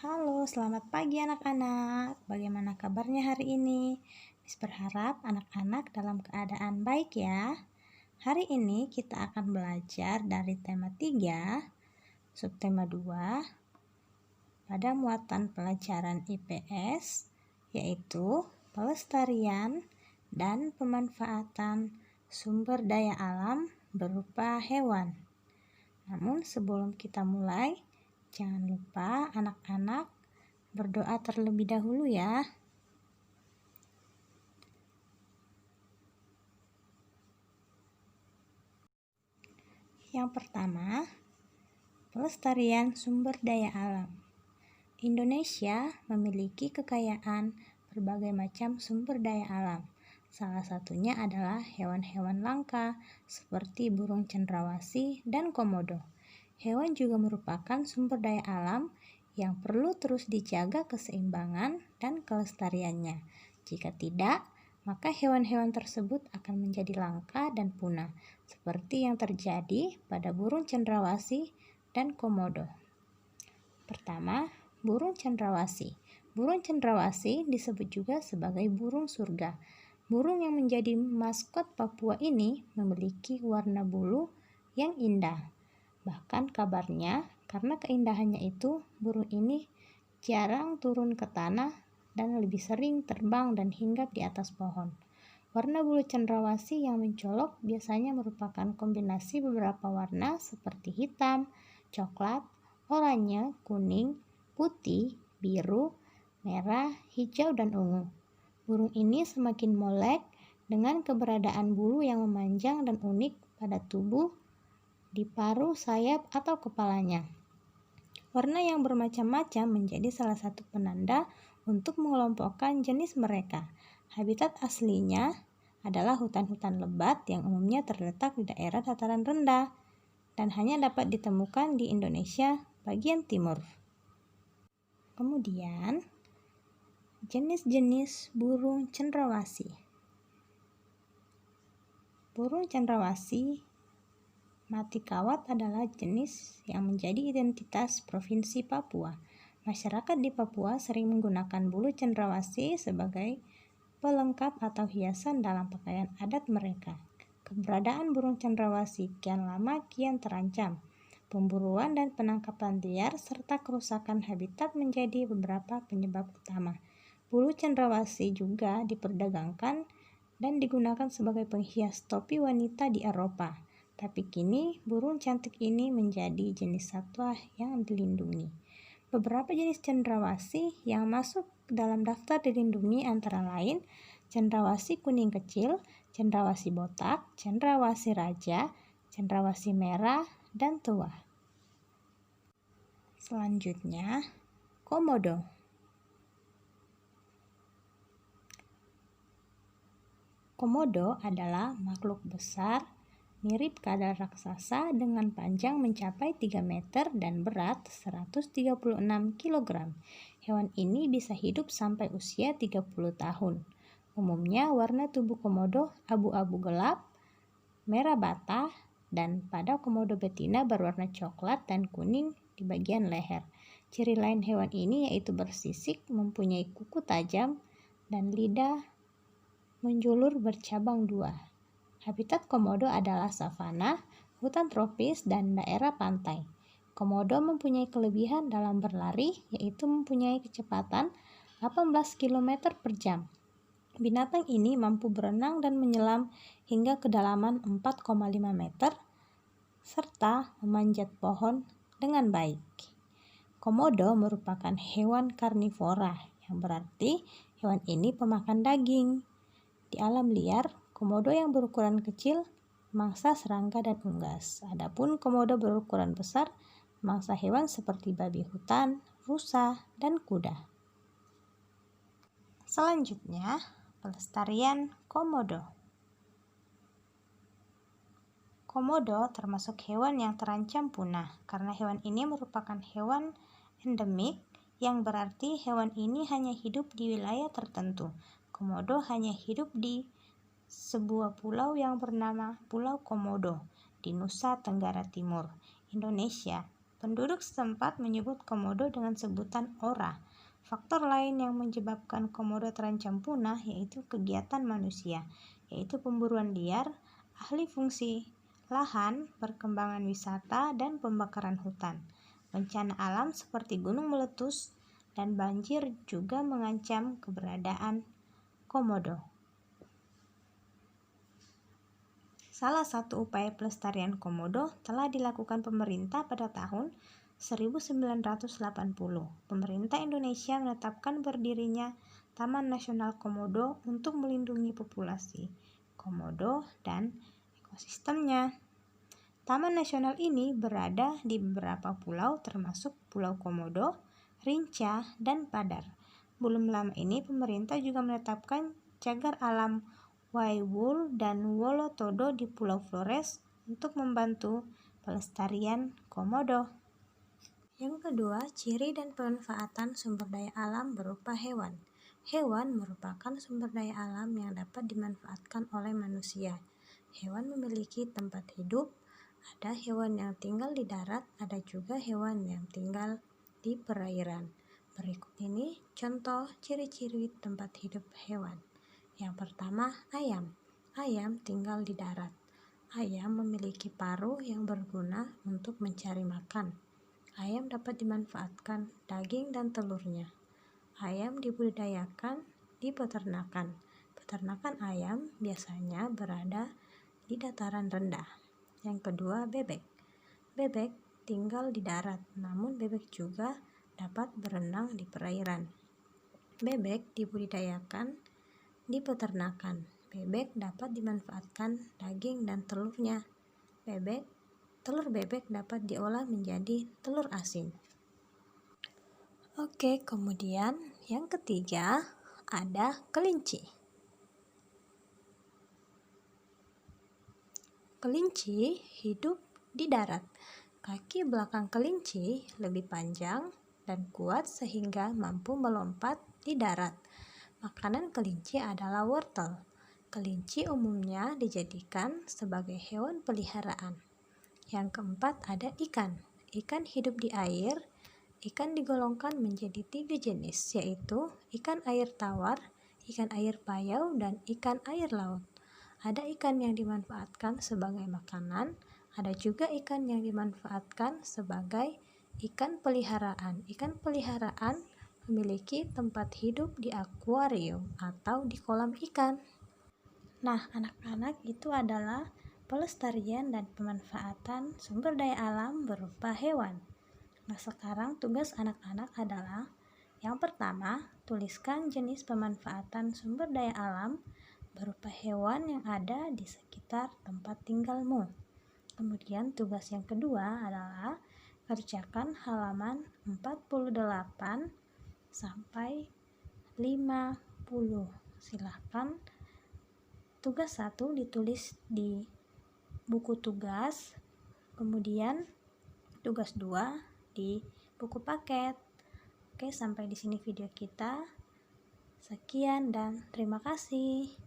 Halo, selamat pagi anak-anak. Bagaimana kabarnya hari ini? Miss berharap anak-anak dalam keadaan baik ya. Hari ini kita akan belajar dari tema 3, subtema 2, pada muatan pelajaran IPS, yaitu pelestarian dan pemanfaatan sumber daya alam berupa hewan. Namun sebelum kita mulai, jangan lupa anak-anak berdoa terlebih dahulu ya. Yang pertama, pelestarian sumber daya alam. Indonesia memiliki kekayaan berbagai macam sumber daya alam. Salah satunya adalah hewan-hewan langka seperti burung cendrawasih dan komodo. Hewan juga merupakan sumber daya alam yang perlu terus dijaga keseimbangan dan kelestariannya. Jika tidak, maka hewan-hewan tersebut akan menjadi langka dan punah, seperti yang terjadi pada burung cendrawasih dan komodo. Pertama, burung cendrawasih. Burung cendrawasih disebut juga sebagai burung surga. Burung yang menjadi maskot Papua ini memiliki warna bulu yang indah. Bahkan kabarnya, karena keindahannya itu, burung ini jarang turun ke tanah dan lebih sering terbang dan hinggap di atas pohon. Warna bulu cendrawasih yang mencolok biasanya merupakan kombinasi beberapa warna seperti hitam, coklat, oranye, kuning, putih, biru, merah, hijau, dan ungu. Burung ini semakin molek dengan keberadaan bulu yang memanjang dan unik pada tubuh, di paruh, sayap, atau kepalanya. Warna yang bermacam-macam menjadi salah satu penanda untuk mengelompokkan jenis mereka. Habitat aslinya adalah hutan-hutan lebat yang umumnya terletak di daerah dataran rendah dan hanya dapat ditemukan di Indonesia bagian timur. Kemudian, jenis-jenis burung cendrawasih. Burung cendrawasih mati kawat adalah jenis yang menjadi identitas Provinsi Papua. Masyarakat di Papua sering menggunakan bulu cendrawasih sebagai pelengkap atau hiasan dalam pakaian adat mereka. Keberadaan burung cendrawasih kian lama kian terancam. Pemburuan dan penangkapan liar serta kerusakan habitat menjadi beberapa penyebab utama. Bulu cendrawasih juga diperdagangkan dan digunakan sebagai penghias topi wanita di Eropa. Tapi kini burung cantik ini menjadi jenis satwa yang dilindungi. Beberapa jenis cendrawasih yang masuk dalam daftar dilindungi antara lain cendrawasih kuning kecil, cendrawasih botak, cendrawasih raja, cendrawasih merah, dan tua. Selanjutnya, komodo. Komodo adalah makhluk besar mirip kadal raksasa dengan panjang mencapai 3 meter dan berat 136 kg. Hewan ini bisa hidup sampai usia 30 tahun. Umumnya warna tubuh komodo abu-abu gelap, merah bata, dan pada komodo betina berwarna coklat dan kuning di bagian leher. Ciri lain hewan ini yaitu bersisik, mempunyai kuku tajam, dan lidah menjulur bercabang dua. Habitat komodo adalah savana, hutan tropis, dan daerah pantai. Komodo mempunyai kelebihan dalam berlari, yaitu mempunyai kecepatan 18 km per jam. Binatang ini mampu berenang dan menyelam hingga kedalaman 4,5 meter, serta memanjat pohon dengan baik. Komodo merupakan hewan karnivora, yang berarti hewan ini pemakan daging. Di alam liar, komodo yang berukuran kecil mangsa serangga dan unggas. Adapun komodo berukuran besar mangsa hewan seperti babi hutan, rusa, dan kuda. Selanjutnya, pelestarian komodo. Komodo termasuk hewan yang terancam punah karena hewan ini merupakan hewan endemik, yang berarti hewan ini hanya hidup di wilayah tertentu. Komodo hanya hidup di sebuah pulau yang bernama Pulau Komodo di Nusa Tenggara Timur, Indonesia, Penduduk setempat menyebut komodo dengan sebutan ora. Faktor lain yang menyebabkan komodo terancam punah yaitu kegiatan manusia, yaitu pemburuan liar, alih fungsi lahan, perkembangan wisata, dan pembakaran hutan. Bencana alam seperti gunung meletus dan banjir juga mengancam keberadaan komodo. Salah satu upaya pelestarian komodo telah dilakukan pemerintah pada tahun 1980. Pemerintah Indonesia menetapkan berdirinya Taman Nasional Komodo untuk melindungi populasi komodo dan ekosistemnya. Taman nasional ini berada di beberapa pulau termasuk Pulau Komodo, Rinca, dan Padar. Belum lama ini pemerintah juga menetapkan cagar alam Waiwul dan Wolotodo di Pulau Flores untuk membantu pelestarian komodo. Yang kedua, ciri dan pemanfaatan sumber daya alam berupa hewan. Hewan merupakan sumber daya alam yang dapat dimanfaatkan oleh manusia. Hewan memiliki tempat hidup, ada hewan yang tinggal di darat, ada juga hewan yang tinggal di perairan. Berikut ini contoh ciri-ciri tempat hidup hewan. Yang pertama, ayam. Ayam tinggal di darat. Ayam memiliki paruh yang berguna untuk mencari makan. Ayam dapat dimanfaatkan daging dan telurnya. Ayam dibudidayakan di peternakan. Peternakan ayam biasanya berada di dataran rendah. Yang kedua, bebek. Bebek tinggal di darat, namun bebek juga dapat berenang di perairan. Bebek dibudidayakan di peternakan. Bebek dapat dimanfaatkan daging dan telurnya. Telur bebek dapat diolah menjadi telur asin. Oke, kemudian yang ketiga ada kelinci. Kelinci hidup di darat. Kaki belakang kelinci lebih panjang dan kuat sehingga mampu melompat di darat. Makanan kelinci adalah wortel. Kelinci umumnya dijadikan sebagai hewan peliharaan. Yang keempat ada ikan. Ikan hidup di air. Ikan digolongkan menjadi 3 jenis, yaitu ikan air tawar, ikan air payau, dan ikan air laut. Ada ikan yang dimanfaatkan sebagai makanan, ada juga ikan yang dimanfaatkan sebagai ikan peliharaan. Ikan peliharaan memiliki tempat hidup di akuarium atau di kolam ikan. Nah, anak-anak, itu adalah pelestarian dan pemanfaatan sumber daya alam berupa hewan. Nah, sekarang tugas anak-anak adalah yang pertama, tuliskan jenis pemanfaatan sumber daya alam berupa hewan yang ada di sekitar tempat tinggalmu. Kemudian tugas yang kedua adalah kerjakan halaman 48 sampai 50. Silahkan tugas 1 ditulis di buku tugas, kemudian tugas 2 di buku paket. Oke, sampai di sini video kita. Sekian dan terima kasih.